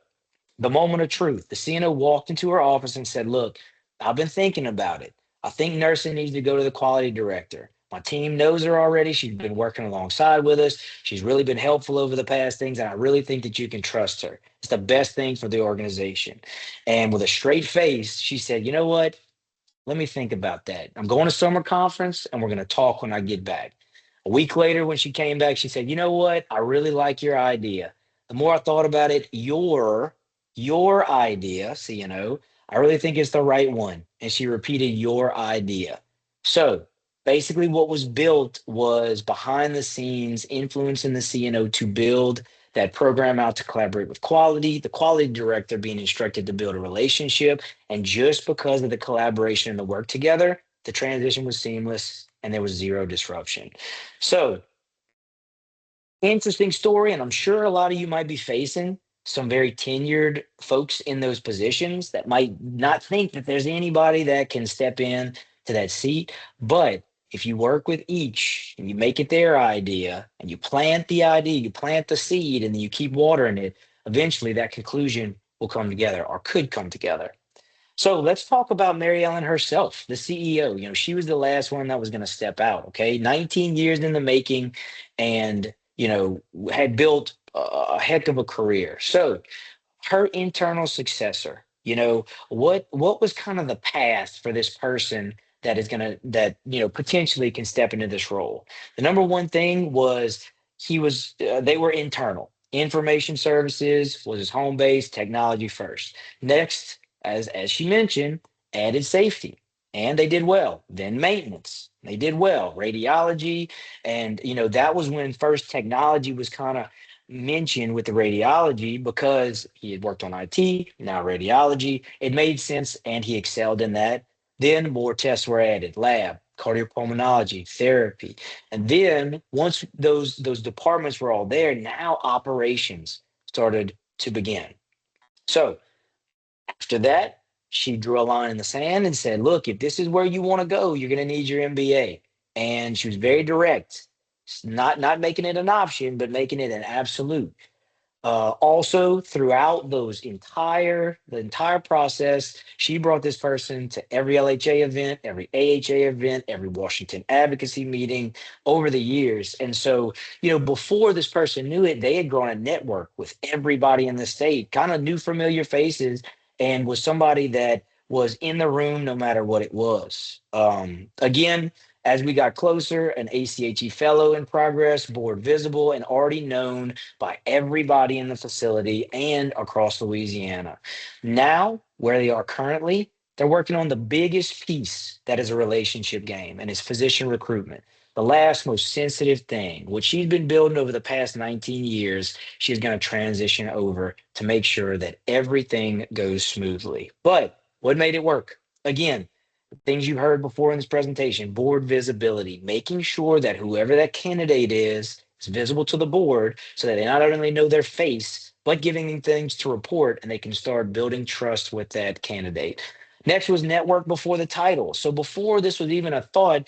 the moment of truth, the CNO walked into her office and said, look, I've been thinking about it. I think nursing needs to go to the quality director. My team knows her already. She's been working alongside with us. She's really been helpful over the past things, and I really think that you can trust her. It's the best thing for the organization. And with a straight face, she said, you know what? Let me think about that. I'm going to summer conference and we're going to talk when I get back. A week later, when she came back, she said, you know what? I really like your idea. The more I thought about it, your idea, CNO, I really think it's the right one. And she repeated your idea. So basically what was built was behind the scenes influencing the CNO to build that program out to collaborate with quality, the quality director being instructed to build a relationship, and just because of the collaboration and the work together, the transition was seamless and there was zero disruption. So, interesting story. And I'm sure a lot of you might be facing some very tenured folks in those positions that might not think that there's anybody that can step in to that seat. But if you work with each and you make it their idea and you plant the idea, you plant the seed and then you keep watering it, eventually that conclusion will come together or could come together. So let's talk about Mary Ellen herself, the CEO. She was the last one that was going to step out. Okay. 19 years in the making, and, had built a heck of a career. So her internal successor, what was kind of the path for this person that potentially can step into this role? The number one thing was they were internal. Information services was his home base, technology first. Next, as she mentioned, added safety, and they did well. Then maintenance, they did well. Radiology, and that was when first technology was kind of mentioned with the radiology because he had worked on IT, now radiology. It made sense, and he excelled in that. Then more tests were added: lab, cardiopulmonology, therapy, and then once those departments were all there, now operations started to begin. So after that, she drew a line in the sand and said, look, if this is where you want to go, you're going to need your MBA. And she was very direct, not making it an option, but making it an absolute. Also, throughout the entire process, she brought this person to every LHA event, every AHA event, every Washington advocacy meeting over the years. And so, before this person knew it, they had grown a network with everybody in the state, kind of new familiar faces, and was somebody that was in the room no matter what it was. Again, As we got closer, an ACHE fellow in progress, board visible, and already known by everybody in the facility and across Louisiana. Now, where they are currently, they're working on the biggest piece that is a relationship game, and it's physician recruitment. The last most sensitive thing, what she's been building over the past 19 years, she's going to transition over to make sure that everything goes smoothly. But what made it work? Again, things you've heard before in this presentation, board visibility, making sure that whoever that candidate is visible to the board so that they not only know their face, but giving them things to report and they can start building trust with that candidate. Next was network before the title. So before this was even a thought,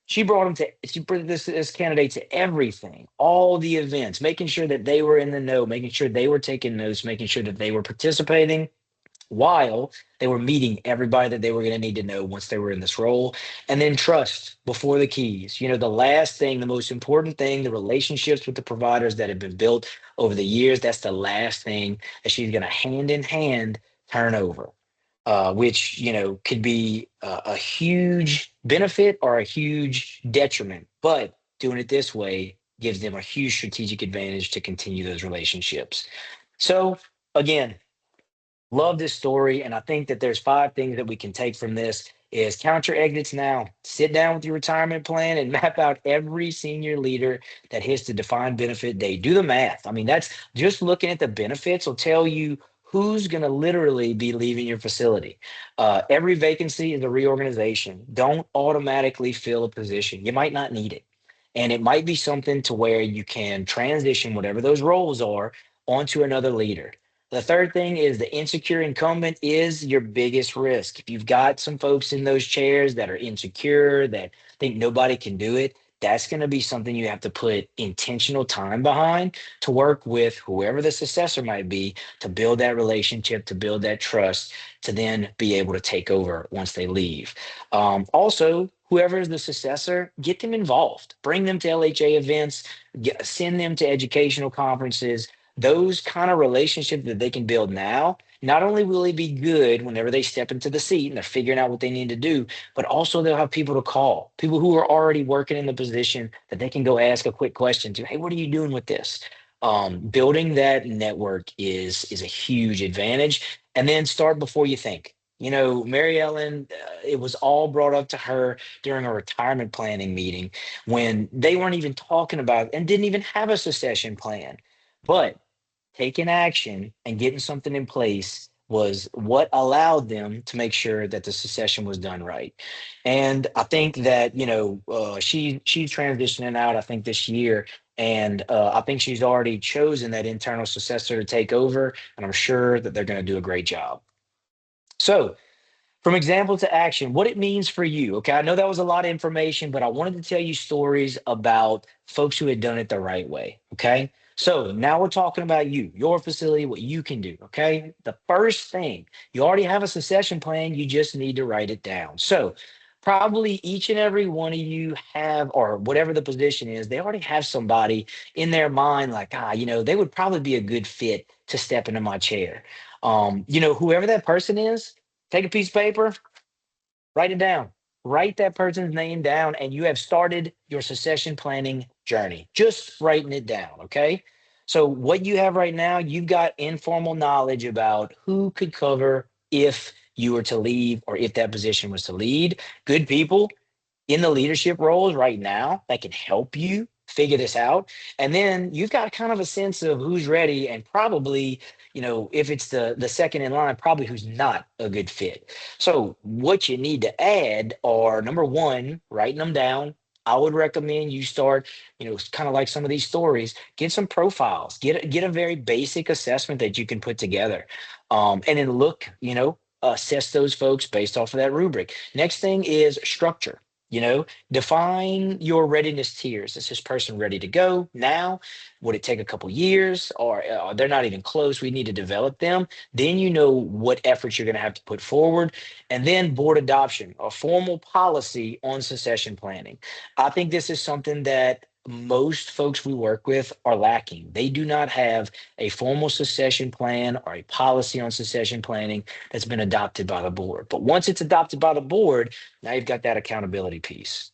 she brought this candidate to everything, all the events, making sure that they were in the know, making sure they were taking notes, making sure that they were participating while they were meeting everybody that they were going to need to know once they were in this role. And then trust before the keys. You know, the last thing, the most important thing, the relationships with the providers that have been built over the years, that's the last thing that she's going to hand in hand turn over. Which could be a huge benefit or a huge detriment, but doing it this way gives them a huge strategic advantage to continue those relationships. So again, love this story, and I think that there's 5 things that we can take from this is count your exits now, sit down with your retirement plan and map out every senior leader that hits the defined benefit day. Do the math. I mean, that's just looking at the benefits will tell you who's going to literally be leaving your facility. Every vacancy is a reorganization. Don't automatically fill a position. You might not need it. And it might be something to where you can transition whatever those roles are onto another leader. The third thing is the insecure incumbent is your biggest risk. If you've got some folks in those chairs that are insecure, that think nobody can do it, that's going to be something you have to put intentional time behind to work with whoever the successor might be to build that relationship, to build that trust, to then be able to take over once they leave. Also, whoever is the successor, get them involved, bring them to LHA events, send them to educational conferences, those kind of relationships that they can build now, not only will it be good whenever they step into the seat and they're figuring out what they need to do, but also they'll have people to call, people who are already working in the position that they can go ask a quick question to. Hey, what are you doing with this? Building that network is a huge advantage. And then start before you think. You know, Mary Ellen, it was all brought up to her during a retirement planning meeting when they weren't even talking about and didn't even have a succession plan. But taking action and getting something in place was what allowed them to make sure that the succession was done right. And I think that she's transitioning out, I think, this year, and I think she's already chosen that internal successor to take over, and I'm sure that they're going to do a great job. So from example to action, what it means for you. Okay, I know that was a lot of information, but I wanted to tell you stories about folks who had done it the right way. Okay, so now we're talking about you, your facility, what you can do. Okay, the first thing, you already have a succession plan, you just need to write it down. So probably each and every one of you have, or whatever the position is, they already have somebody in their mind like, they would probably be a good fit to step into my chair. Whoever that person is, take a piece of paper, write it down. Write that person's name down, and you have started your succession planning journey. Just writing it down, okay? So, what you have right now, you've got informal knowledge about who could cover if you were to leave or if that position was to lead. Good people in the leadership roles right now that can help you figure this out. And then you've got kind of a sense of who's ready and probably, if it's the second in line, probably who's not a good fit. So what you need to add are number one, writing them down. I would recommend you start, kind of like some of these stories, get some profiles, get a very basic assessment that you can put together. And then look, assess those folks based off of that rubric. Next thing is structure. Define your readiness tiers. Is this person ready to go now? Would it take a couple years, or they're not even close? We need to develop them. Then you know what efforts you're going to have to put forward. And then board adoption, a formal policy on succession planning. I think this is something that most folks we work with are lacking. They do not have a formal succession plan or a policy on succession planning that's been adopted by the board. But once it's adopted by the board, now you've got that accountability piece.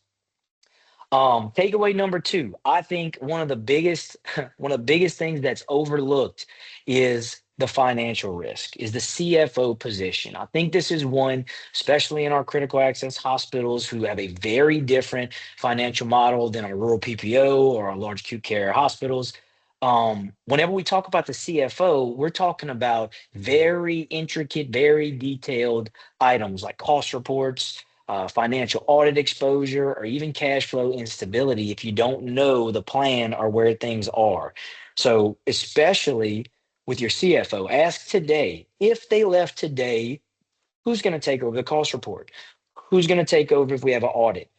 Takeaway number two, I think one of the biggest one of the biggest things that's overlooked is the financial risk, is the CFO position. I think this is one, especially in our critical access hospitals who have a very different financial model than a rural PPO or our large acute care hospitals. Whenever we talk about the CFO, we're talking about very intricate, very detailed items like cost reports, financial audit exposure, or even cash flow instability if you don't know the plan or where things are. So, especially with your CFO, ask today if they left today, who's going to take over the cost report? Who's going to take over if we have an audit?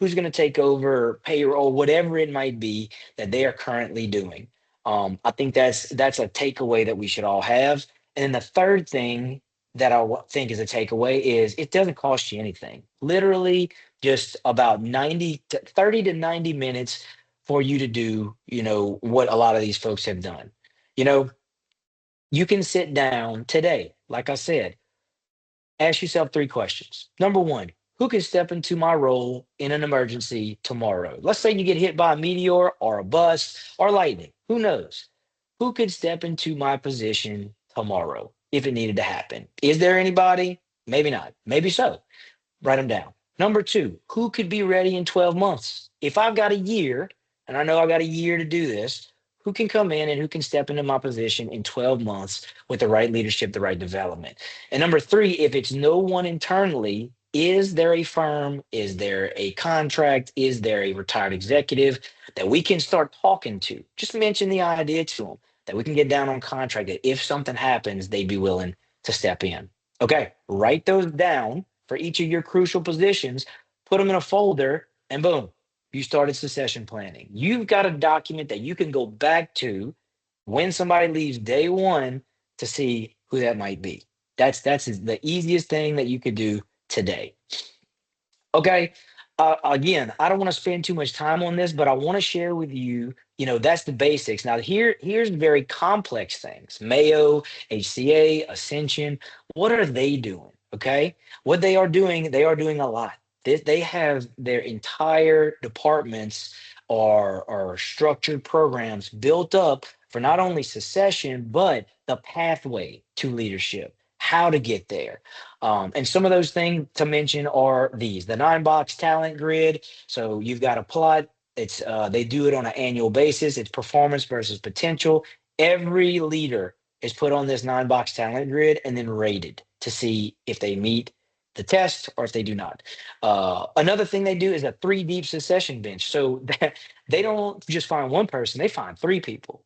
Who's going to take over payroll, whatever it might be that they are currently doing. I think that's a takeaway that we should all have. And then the third thing that think is a takeaway is it doesn't cost you anything. Literally, just about 30 to 90 minutes for you to do, what a lot of these folks have done. You know, you can sit down today, like I said, ask yourself three questions. Number one, who can step into my role in an emergency tomorrow? Let's say you get hit by a meteor or a bus or lightning. Who knows? Who could step into my position tomorrow if it needed to happen? Is there anybody? Maybe not. Maybe so. Write them down. Number two, who could be ready in 12 months? If I've got a year, and I know I got a year to do this, who can come in and who can step into my position in 12 months with the right leadership, the right development? And number three, if it's no one internally, is there a firm? Is there a contract? Is there a retired executive that we can start talking to? Just mention the idea to them that we can get down on contract that if something happens, they'd be willing to step in. Okay, write those down for each of your crucial positions, put them in a folder, and boom, you started succession planning. You've got a document that you can go back to when somebody leaves day one to see who that might be. That's the easiest thing that you could do today. Okay. Again, I don't want to spend too much time on this, but I want to share with you, that's the basics. Now, here's very complex things. Mayo, HCA, Ascension, what are they doing? Okay. What they are doing a lot. They have their entire departments or structured programs built up for not only succession, but the pathway to leadership, how to get there. And some of those things to mention are these: the 9 box talent grid. So you've got a plot. It's they do it on an annual basis. It's performance versus potential. Every leader is put on this 9 box talent grid and then rated to see if they meet the test or if they do not. Another thing they do is a three deep succession bench. So that they don't just find one person; they find three people.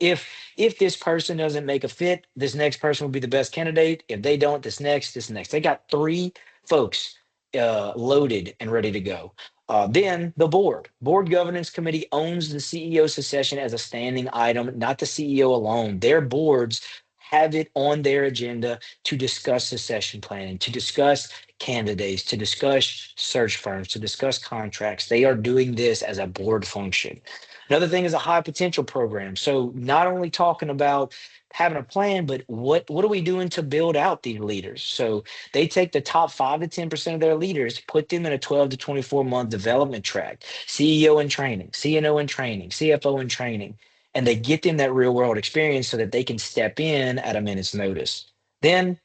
If this person doesn't make a fit, this next person will be the best candidate. If they don't, this next. They got three folks loaded and ready to go. Then the board governance committee owns the CEO succession as a standing item, not the CEO alone. Their boards have it on their agenda to discuss succession planning, to discuss candidates, to discuss search firms, to discuss contracts. They are doing this as a board function. Another thing is a high potential program. So not only talking about having a plan, but what are we doing to build out these leaders? So they take the top 5 to 10% of their leaders, put them in a 12 to 24 month development track, CEO in training, CNO in training, CFO in training, and they get them that real world experience so that they can step in at a minute's notice. Then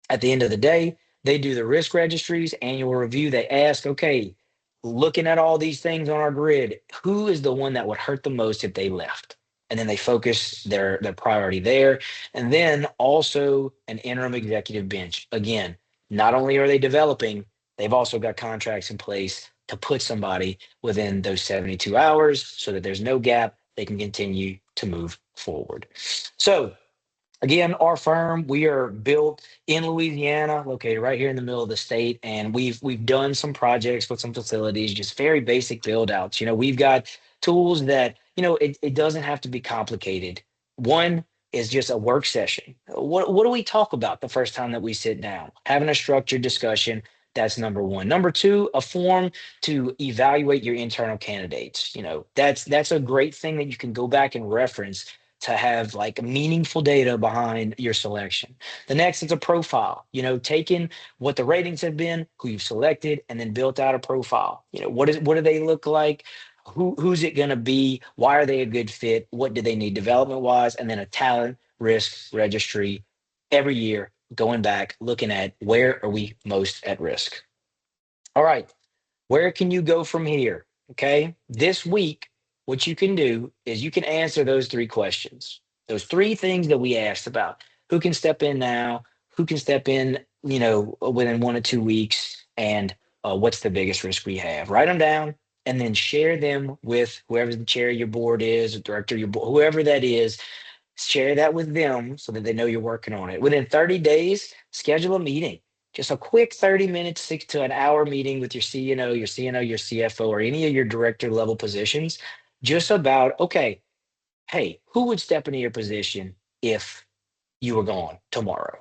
at the end of the day, they do the risk registries, annual review. They ask, okay, looking at all these things on our grid, who is the one that would hurt the most if they left? And then they focus their priority there. And then also an interim executive bench. Again, not only are they developing, they've also got contracts in place to put somebody within those 72 hours so that there's no gap. They can continue to move forward. So again, our firm, we are built in Louisiana, located right here in the middle of the state, and we've done some projects with some facilities, just very basic build outs. We've got tools that, it doesn't have to be complicated. One is just a work session. What do we talk about the first time that we sit down? Having a structured discussion. That's number one. Number two, a form to evaluate your internal candidates. That's a great thing that you can go back and reference to have like meaningful data behind your selection. The next is a profile, taking what the ratings have been, who you've selected, and then built out a profile. What do they look like? Who's it going to be? Why are they a good fit? What do they need development wise? And then a talent risk registry every year, going back, looking at where are we most at risk. All right, where can you go from here? Okay, this week, what you can do is you can answer those three questions, those three things that we asked about. Who can step in now? Who can step in, within 1 to 2 weeks? And what's the biggest risk we have? Write them down and then share them with whoever the chair of your board is, or director of your board, whoever that is. Share that with them so that they know you're working on it. Within 30 days, schedule a meeting. Just a quick 30 minutes, 6 to an hour meeting with your CNO, your CNO, your CFO, or any of your director level positions, just about, okay, hey, who would step into your position if you were gone tomorrow?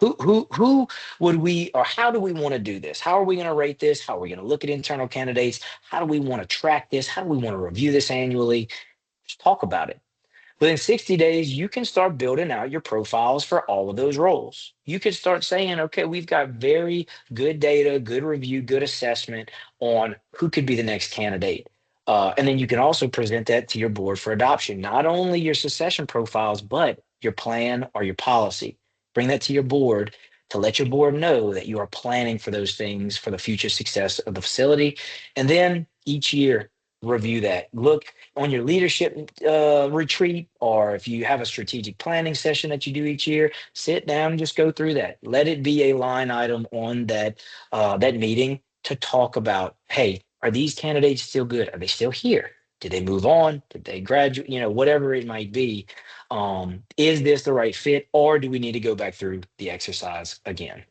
Who would we, or how do we want to do this? How are we going to rate this? How are we going to look at internal candidates? How do we want to track this? How do we want to review this annually? Just talk about it. Within 60 days, you can start building out your profiles for all of those roles. You can start saying, okay, we've got very good data, good review, good assessment on who could be the next candidate. And then you can also present that to your board for adoption, not only your succession profiles, but your plan or your policy. Bring that to your board to let your board know that you are planning for those things for the future success of the facility. And then each year, review that. Look on your leadership retreat, or if you have a strategic planning session that you do each year, sit down and just go through that. Let it be a line item on that meeting to talk about, hey, are these candidates still good? Are they still here? Did they move on? Did they graduate? Whatever it might be. Is this the right fit, or do we need to go back through the exercise again?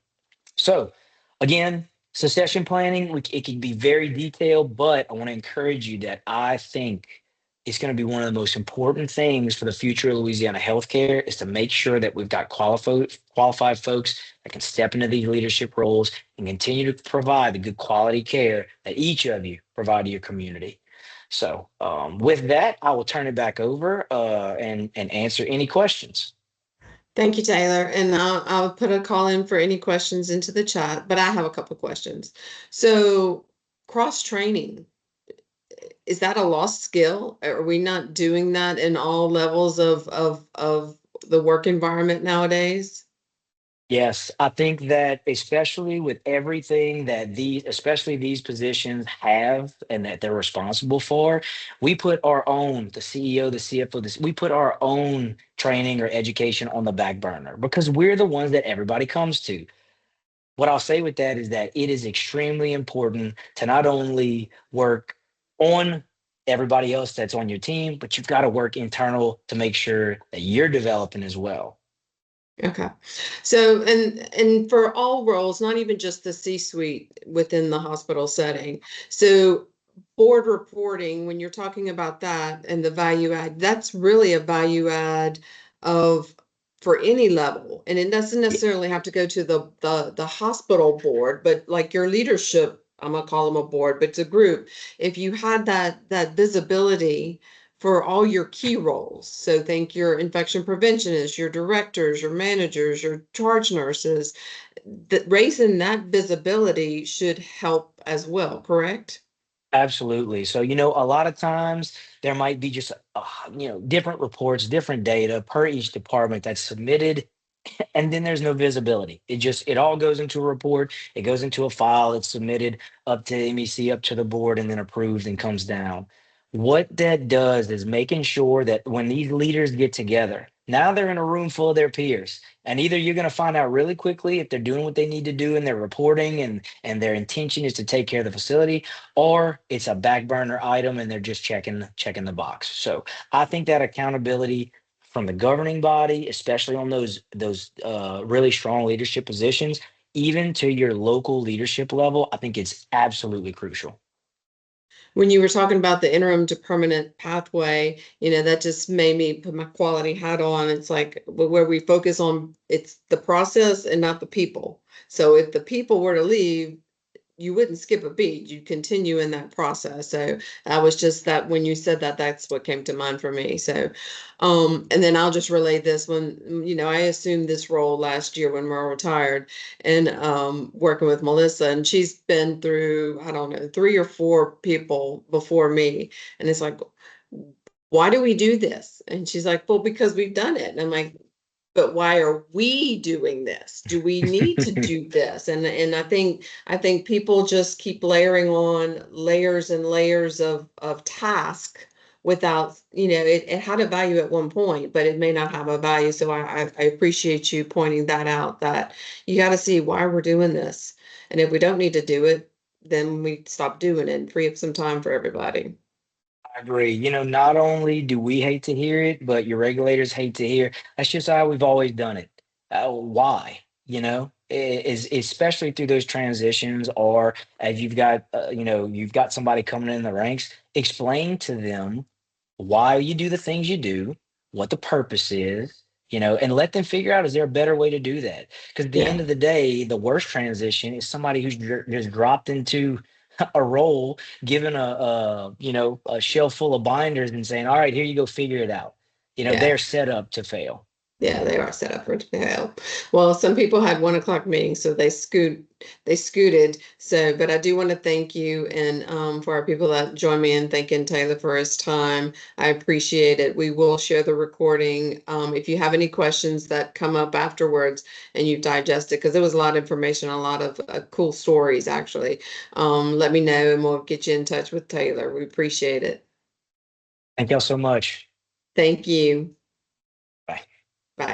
So again, succession planning, it can be very detailed, but I want to encourage you that I think it's going to be one of the most important things for the future of Louisiana healthcare is to make sure that we've got qualified folks that can step into these leadership roles and continue to provide the good quality care that each of you provide to your community. So with that, I will turn it back over and answer any questions. Thank you, Taylor. And I'll put a call in for any questions into the chat, but I have a couple questions. So cross training, is that a lost skill? Are we not doing that in all levels of the work environment nowadays? Yes, I think that especially with everything that especially these positions have and that they're responsible for, we put our own, the CEO, the CFO, we put our own training or education on the back burner because we're the ones that everybody comes to. What I'll say with that is that it is extremely important to not only work on everybody else that's on your team, but you've got to work internal to make sure that you're developing as well. Okay. So, and for all roles, not even just the C-suite within the hospital setting. So board reporting, when you're talking about that and the value add, that's really a value add of for any level. And it doesn't necessarily have to go to the hospital board, but like your leadership, I'm gonna call them a board, but it's a group. If you had that visibility for all your key roles. So think your infection preventionists, your directors, your managers, your charge nurses, that raising that visibility should help as well, correct? Absolutely. So, a lot of times there might be just, different reports, different data per each department that's submitted, and then there's no visibility. It all goes into a report, it goes into a file, it's submitted up to MEC, up to the board, and then approved and comes down. What that does is making sure that when these leaders get together, now they're in a room full of their peers. And either you're going to find out really quickly if they're doing what they need to do in their reporting and their intention is to take care of the facility, or it's a back burner item and they're just checking the box. So I think that accountability from the governing body, especially on those really strong leadership positions, even to your local leadership level, I think it's absolutely crucial. When you were talking about the interim to permanent pathway, that just made me put my quality hat on. It's like where we focus on it's the process and not the people. So if the people were to leave, you wouldn't skip a beat. You continue in that process. So I was just that when you said that, that's what came to mind for me. So, and then I'll just relay this one. I assumed this role last year when Merle retired, and working with Melissa, and she's been through, I don't know, 3 or 4 people before me, and it's like, why do we do this? And she's like, well, because we've done it. And I'm like, but why are we doing this? Do we need to do this? And I think people just keep layering on layers and layers of task without, it had a value at one point, but it may not have a value. So I appreciate you pointing that out, that you got to see why we're doing this. And if we don't need to do it, then we stop doing it and free up some time for everybody. I agree. Not only do we hate to hear it, but your regulators hate to hear. That's just how we've always done it. Why? Is especially through those transitions, or as you've got somebody coming in the ranks, explain to them why you do the things you do, what the purpose is, and let them figure out, is there a better way to do that? Because at the Yeah. end of the day, the worst transition is somebody who's just dropped into a role, given a shelf full of binders and saying, all right, here you go, figure it out. Yeah. They're set up to fail. Yeah, they are set up for fail. Well, some people had 1 o'clock meetings, so they scooted. So, but I do want to thank you, and for our people that join me in thanking Taylor for his time. I appreciate it. We will share the recording. If you have any questions that come up afterwards and you've digested, because there was a lot of information, a lot of cool stories actually. Let me know, and we'll get you in touch with Taylor. We appreciate it. Thank y'all so much. Thank you.